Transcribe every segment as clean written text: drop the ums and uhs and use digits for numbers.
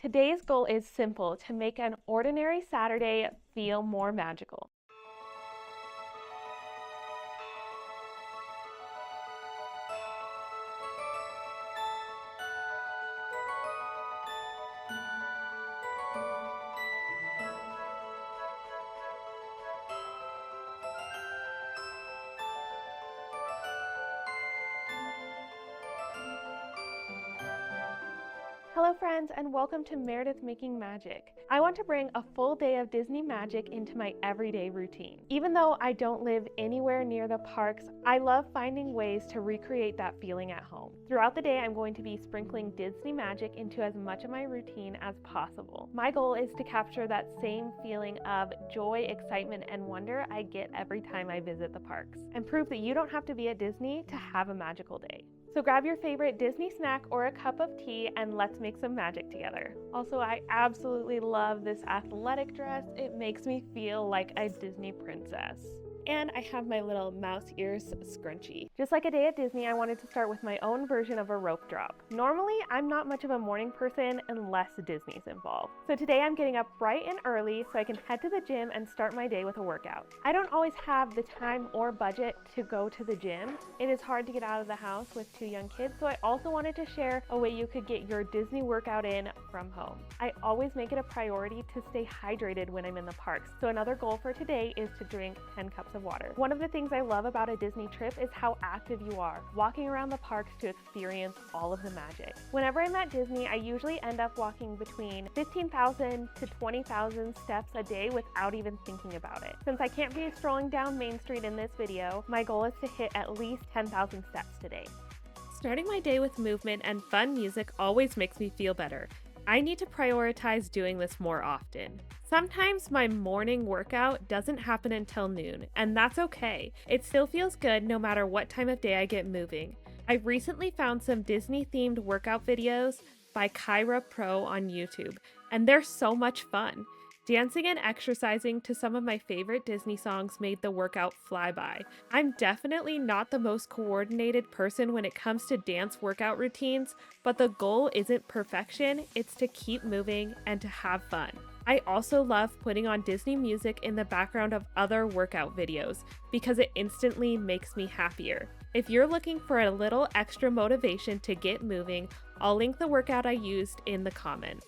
Today's goal is simple: to make an ordinary Saturday feel more magical. Hello friends, and welcome to Meredith Making Magic. I want to bring a full day of Disney magic into my everyday routine. Even though I don't live anywhere near the parks, I love finding ways to recreate that feeling at home. Throughout the day, I'm going to be sprinkling Disney magic into as much of my routine as possible. My goal is to capture that same feeling of joy, excitement, and wonder I get every time I visit the parks, and prove that you don't have to be at Disney to have a magical day. So grab your favorite Disney snack or a cup of tea and let's make some magic together. Also, I absolutely love this athletic dress. It makes me feel like a Disney princess. And I have my little mouse ears scrunchie. Just like a day at Disney, I wanted to start with my own version of a rope drop. Normally, I'm not much of a morning person unless Disney's involved. So today I'm getting up bright and early so I can head to the gym and start my day with a workout. I don't always have the time or budget to go to the gym. It is hard to get out of the house with 2 young kids, so I also wanted to share a way you could get your Disney workout in from home. I always make it a priority to stay hydrated when I'm in the parks, so another goal for today is to drink 10 cups of water. One of the things I love about a Disney trip is how active you are, walking around the parks to experience all of the magic. Whenever I'm at Disney, I usually end up walking between 15,000 to 20,000 steps a day without even thinking about it. Since I can't be strolling down Main Street in this video, my goal is to hit at least 10,000 steps today. Starting my day with movement and fun music always makes me feel better. I need to prioritize doing this more often. Sometimes my morning workout doesn't happen until noon, and that's okay. It still feels good no matter what time of day I get moving. I recently found some Disney-themed workout videos by Kyra Pro on YouTube, and they're so much fun. Dancing and exercising to some of my favorite Disney songs made the workout fly by. I'm definitely not the most coordinated person when it comes to dance workout routines, but the goal isn't perfection, it's to keep moving and to have fun. I also love putting on Disney music in the background of other workout videos because it instantly makes me happier. If you're looking for a little extra motivation to get moving, I'll link the workout I used in the comments.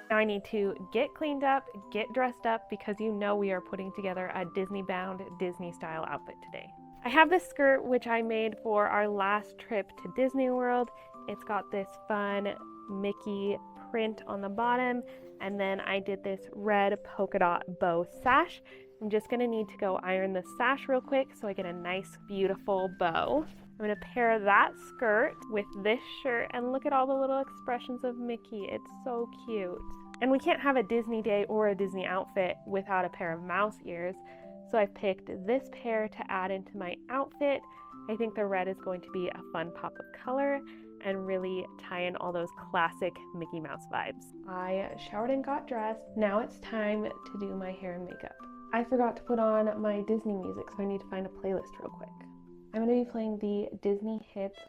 Now I need to get cleaned up, get dressed up, because you know we are putting together a Disney-bound, Disney-style outfit today. I have this skirt which I made for our last trip to Disney World. It's got this fun Mickey print on the bottom, and then I did this red polka dot bow sash. I'm just gonna need to go iron the sash real quick so I get a nice, beautiful bow. I'm gonna pair that skirt with this shirt, and look at all the little expressions of Mickey. It's so cute. And we can't have a Disney day or a Disney outfit without a pair of mouse ears, so I've picked this pair to add into my outfit. I think the red is going to be a fun pop of color and really tie in all those classic Mickey Mouse vibes. I showered and got dressed. Now it's time to do my hair and makeup. I forgot to put on my Disney music, so I need to find a playlist real quick. I'm going to be playing the Disney hits.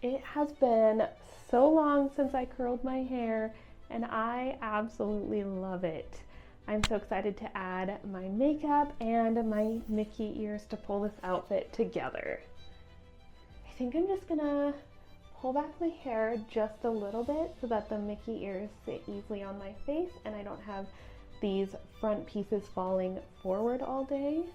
It has been so long since I curled my hair, and I absolutely love it. I'm so excited to add my makeup and my Mickey ears to pull this outfit together. I think I'm just gonna pull back my hair just a little bit so that the Mickey ears sit easily on my face and I don't have these front pieces falling forward all day.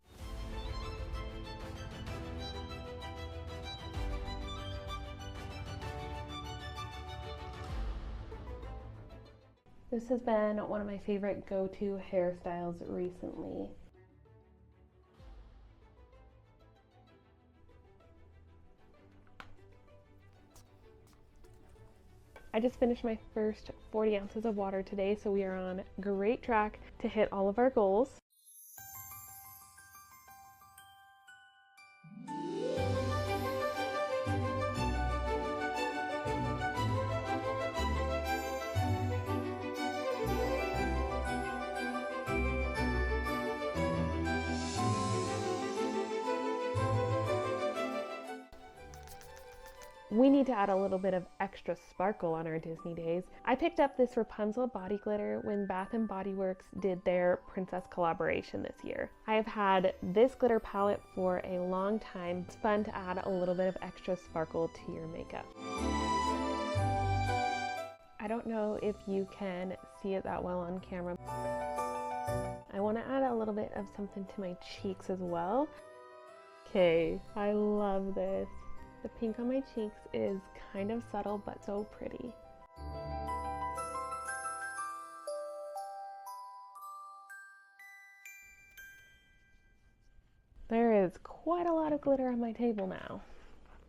This has been one of my favorite go-to hairstyles recently. I just finished my first 40 ounces of water today, so we are on great track to hit all of our goals. We need to add a little bit of extra sparkle on our Disney days. I picked up this Rapunzel body glitter when Bath & Body Works did their princess collaboration this year. I have had this glitter palette for a long time. It's fun to add a little bit of extra sparkle to your makeup. I don't know if you can see it that well on camera. I want to add a little bit of something to my cheeks as well. Okay, I love this. The pink on my cheeks is kind of subtle but so pretty. There is quite a lot of glitter on my table now.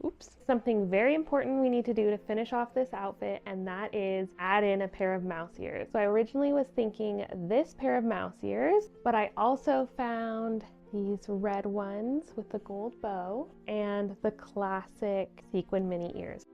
Oops. Something very important we need to do to finish off this outfit, and that is add in a pair of mouse ears. So I originally was thinking this pair of mouse ears, but I also found these red ones with the gold bow and the classic sequin mini ears.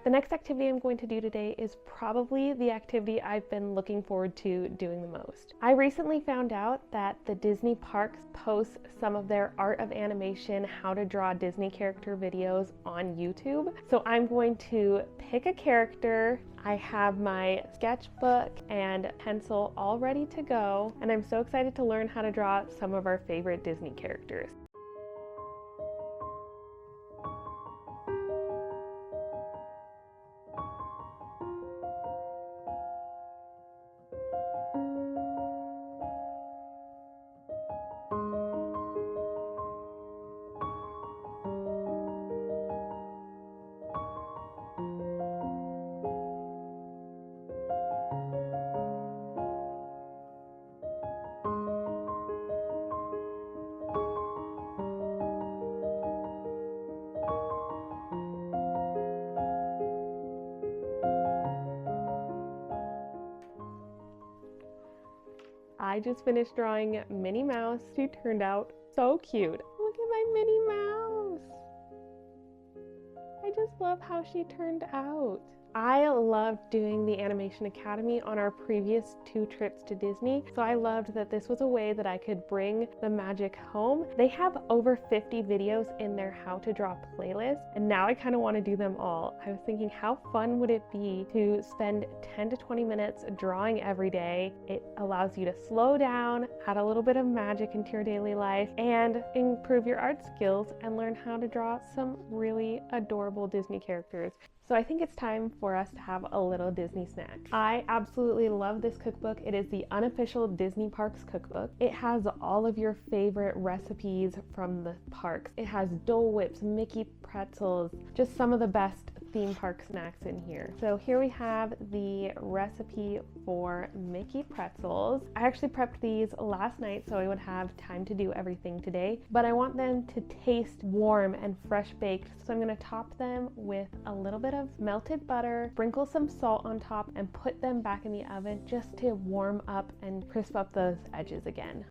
The next activity I'm going to do today is probably the activity I've been looking forward to doing the most. I recently found out that the Disney parks post some of their art of animation, how to draw Disney character videos on YouTube. So I'm going to pick a character. I have my sketchbook and pencil all ready to go, and I'm so excited to learn how to draw some of our favorite Disney characters. I just finished drawing Minnie Mouse. She turned out so cute. Look at my Minnie Mouse. I just love how she turned out. I loved doing the Animation Academy on our previous 2 trips to Disney, so I loved that this was a way that I could bring the magic home. They have over 50 videos in their How to Draw playlist, and now I kind of want to do them all. I was thinking, how fun would it be to spend 10 to 20 minutes drawing every day? It allows you to slow down, add a little bit of magic into your daily life, and improve your art skills and learn how to draw some really adorable Disney characters. So I think it's time for us to have a little Disney snack. I absolutely love this cookbook. It is the unofficial Disney Parks cookbook. It has all of your favorite recipes from the parks. It has Dole Whips, Mickey Pretzels, just some of the best theme park snacks in here. So here we have the recipe for Mickey Pretzels. I actually prepped these last night so I would have time to do everything today, but I want them to taste warm and fresh baked. So I'm gonna top them with a little bit of melted butter, sprinkle some salt on top, and put them back in the oven just to warm up and crisp up those edges again.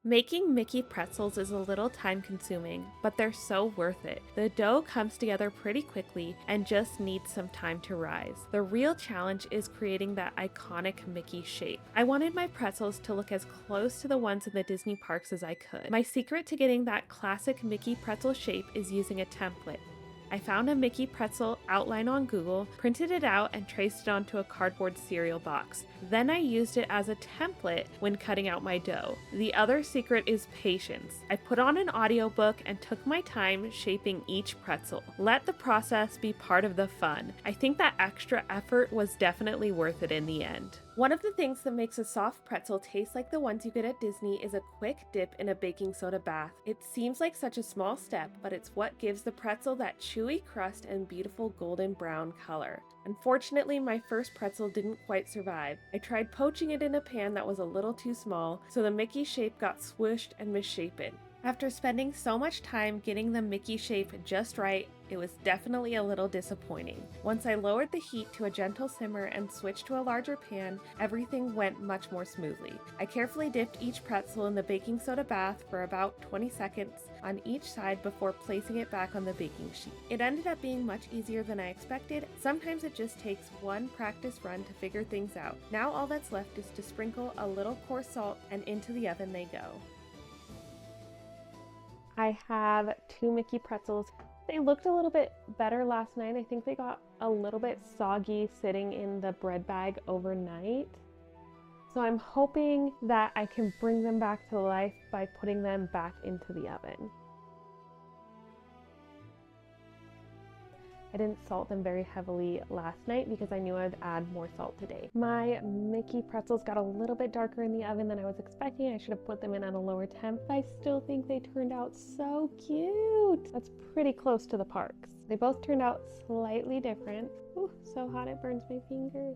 Making Mickey pretzels is a little time consuming, but they're so worth it. The dough comes together pretty quickly and just needs some time to rise. The real challenge is creating that iconic Mickey shape. I wanted my pretzels to look as close to the ones in the Disney parks as I could. My secret to getting that classic Mickey pretzel shape is using a template. I found a Mickey pretzel outline on Google, printed it out, and traced it onto a cardboard cereal box. Then I used it as a template when cutting out my dough. The other secret is patience. I put on an audiobook and took my time shaping each pretzel. Let the process be part of the fun. I think that extra effort was definitely worth it in the end. One of the things that makes a soft pretzel taste like the ones you get at Disney is a quick dip in a baking soda bath. It seems like such a small step, but it's what gives the pretzel that chewy crust and beautiful golden brown color. Unfortunately, my first pretzel didn't quite survive. I tried poaching it in a pan that was a little too small, so the Mickey shape got swooshed and misshapen. After spending so much time getting the Mickey shape just right, it was definitely a little disappointing. Once I lowered the heat to a gentle simmer and switched to a larger pan, everything went much more smoothly. I carefully dipped each pretzel in the baking soda bath for about 20 seconds on each side before placing it back on the baking sheet. It ended up being much easier than I expected. Sometimes it just takes one practice run to figure things out. Now all that's left is to sprinkle a little coarse salt and into the oven they go. I have 2 Mickey pretzels. They looked a little bit better last night. I think they got a little bit soggy sitting in the bread bag overnight. So I'm hoping that I can bring them back to life by putting them back into the oven. I didn't salt them very heavily last night because I knew I'd add more salt today. My Mickey pretzels got a little bit darker in the oven than I was expecting. I should have put them in at a lower temp, but I still think they turned out so cute. That's pretty close to the Parks. They both turned out slightly different. Ooh, so hot it burns my fingers.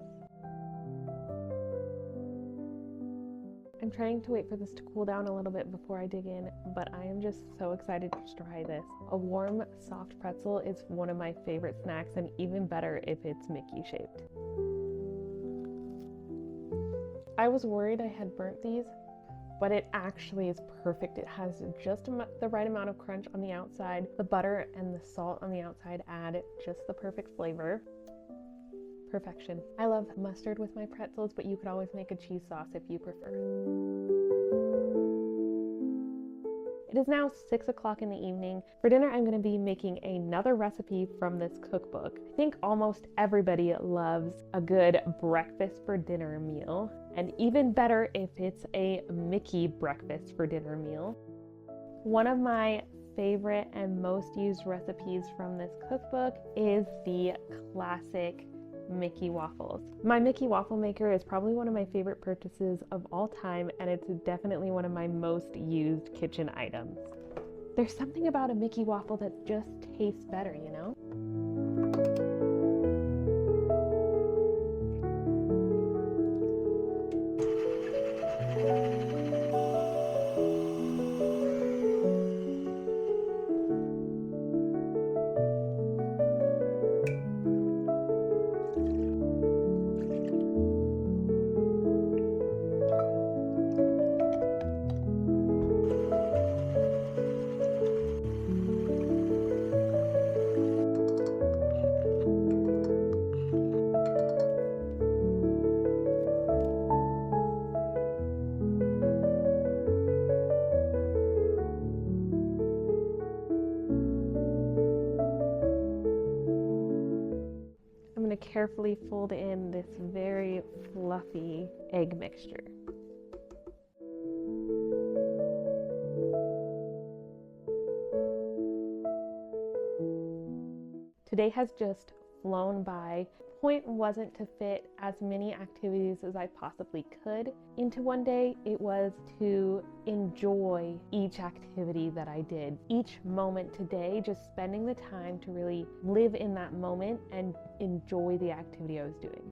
I'm trying to wait for this to cool down a little bit before I dig in, but I am just so excited to try this. A warm, soft pretzel is one of my favorite snacks, and even better if it's Mickey shaped. I was worried I had burnt these, but it actually is perfect. It has just the right amount of crunch on the outside. The butter and the salt on the outside add just the perfect flavor. Perfection. I love mustard with my pretzels, but you could always make a cheese sauce if you prefer. It is now 6 o'clock in the evening. For dinner, I'm going to be making another recipe from this cookbook. I think almost everybody loves a good breakfast for dinner meal, and even better if it's a Mickey breakfast for dinner meal. One of my favorite and most used recipes from this cookbook is the classic Mickey waffles. My Mickey waffle maker is probably one of my favorite purchases of all time, and it's definitely one of my most used kitchen items. There's something about a Mickey waffle that just tastes better, you know? I'm going to carefully fold in this very fluffy egg mixture. Today has just flown by. The point wasn't to fit as many activities as I possibly could into one day. It was to enjoy each activity that I did. Each moment today, just spending the time to really live in that moment and enjoy the activity I was doing.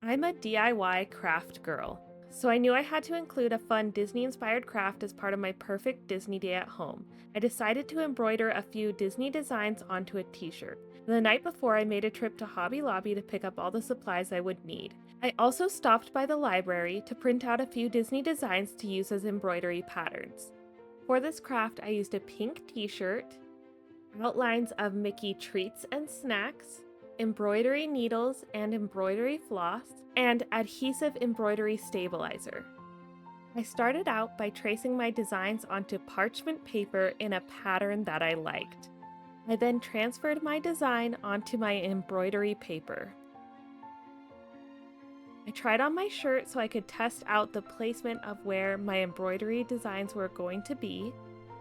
I'm a DIY craft girl, so I knew I had to include a fun Disney-inspired craft as part of my perfect Disney day at home. I decided to embroider a few Disney designs onto a t-shirt. The night before, I made a trip to Hobby Lobby to pick up all the supplies I would need. I also stopped by the library to print out a few Disney designs to use as embroidery patterns. For this craft, I used a pink t-shirt, outlines of Mickey treats and snacks, embroidery needles and embroidery floss, and adhesive embroidery stabilizer. I started out by tracing my designs onto parchment paper in a pattern that I liked. I then transferred my design onto my embroidery paper. I tried on my shirt so I could test out the placement of where my embroidery designs were going to be.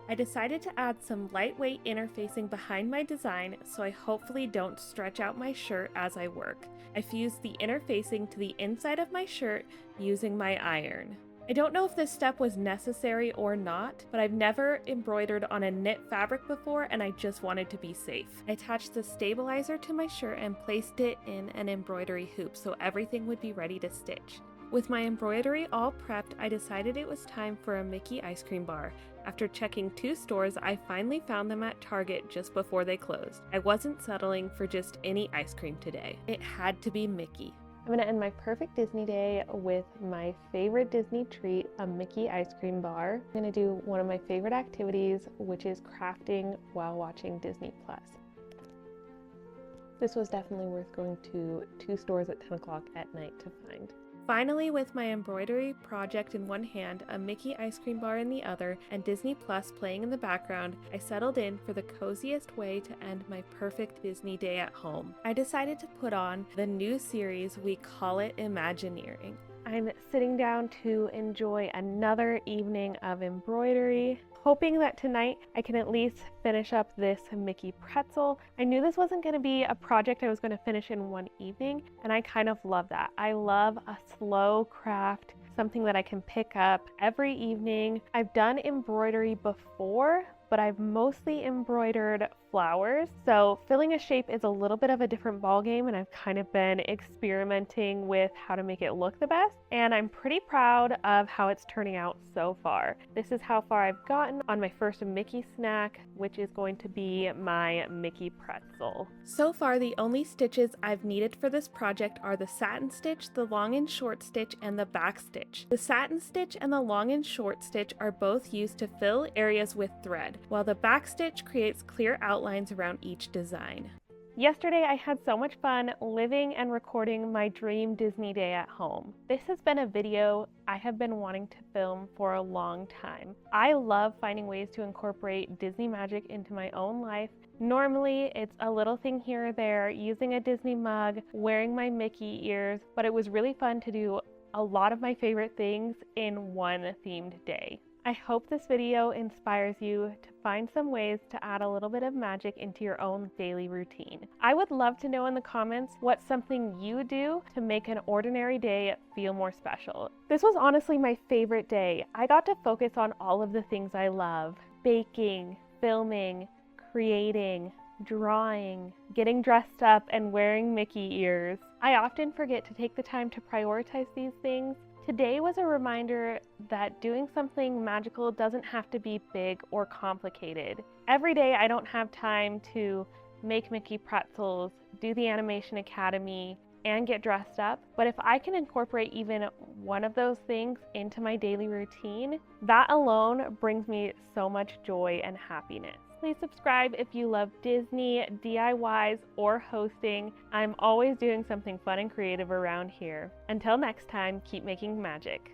I decided to add some lightweight interfacing behind my design so I hopefully don't stretch out my shirt as I work. I fused the interfacing to the inside of my shirt using my iron. I don't know if this step was necessary or not, but I've never embroidered on a knit fabric before and I just wanted to be safe. I attached the stabilizer to my shirt and placed it in an embroidery hoop so everything would be ready to stitch. With my embroidery all prepped, I decided it was time for a Mickey ice cream bar. After checking 2 stores, I finally found them at Target just before they closed. I wasn't settling for just any ice cream today. It had to be Mickey. I'm going to end my perfect Disney day with my favorite Disney treat, a Mickey ice cream bar. I'm going to do one of my favorite activities, which is crafting while watching Disney+. This was definitely worth going to 2 stores at 10 o'clock at night to find. Finally, with my embroidery project in one hand, a Mickey ice cream bar in the other, and Disney Plus playing in the background, I settled in for the coziest way to end my perfect Disney day at home. I decided to put on the new series, we call it Imagineering. I'm sitting down to enjoy another evening of embroidery, hoping that tonight I can at least finish up this Mickey pretzel. I knew this wasn't going to be a project I was going to finish in one evening, and I kind of love that. I love a slow craft, something that I can pick up every evening. I've done embroidery before, but I've mostly embroidered flowers. So filling a shape is a little bit of a different ballgame, and I've kind of been experimenting with how to make it look the best. And I'm pretty proud of how it's turning out so far. This is how far I've gotten on my first Mickey snack, which is going to be my Mickey pretzel. So far, the only stitches I've needed for this project are the satin stitch, the long and short stitch, and the back stitch. The satin stitch and the long and short stitch are both used to fill areas with thread, while the back stitch creates clear outlines around each design. Yesterday, I had so much fun living and recording my dream Disney day at home. This has been a video I have been wanting to film for a long time. I love finding ways to incorporate Disney magic into my own life. Normally, it's a little thing here or there, using a Disney mug, wearing my Mickey ears, but it was really fun to do a lot of my favorite things in one themed day. I hope this video inspires you to find some ways to add a little bit of magic into your own daily routine. I would love to know in the comments what's something you do to make an ordinary day feel more special. This was honestly my favorite day. I got to focus on all of the things I love: baking, filming, creating, drawing, getting dressed up, and wearing Mickey ears. I often forget to take the time to prioritize these things. Today was a reminder that doing something magical doesn't have to be big or complicated. Every day I don't have time to make Mickey pretzels, do the Animation Academy, and get dressed up, but if I can incorporate even one of those things into my daily routine, that alone brings me so much joy and happiness. Please subscribe if you love Disney, DIYs, or hosting. I'm always doing something fun and creative around here. Until next time, keep making magic.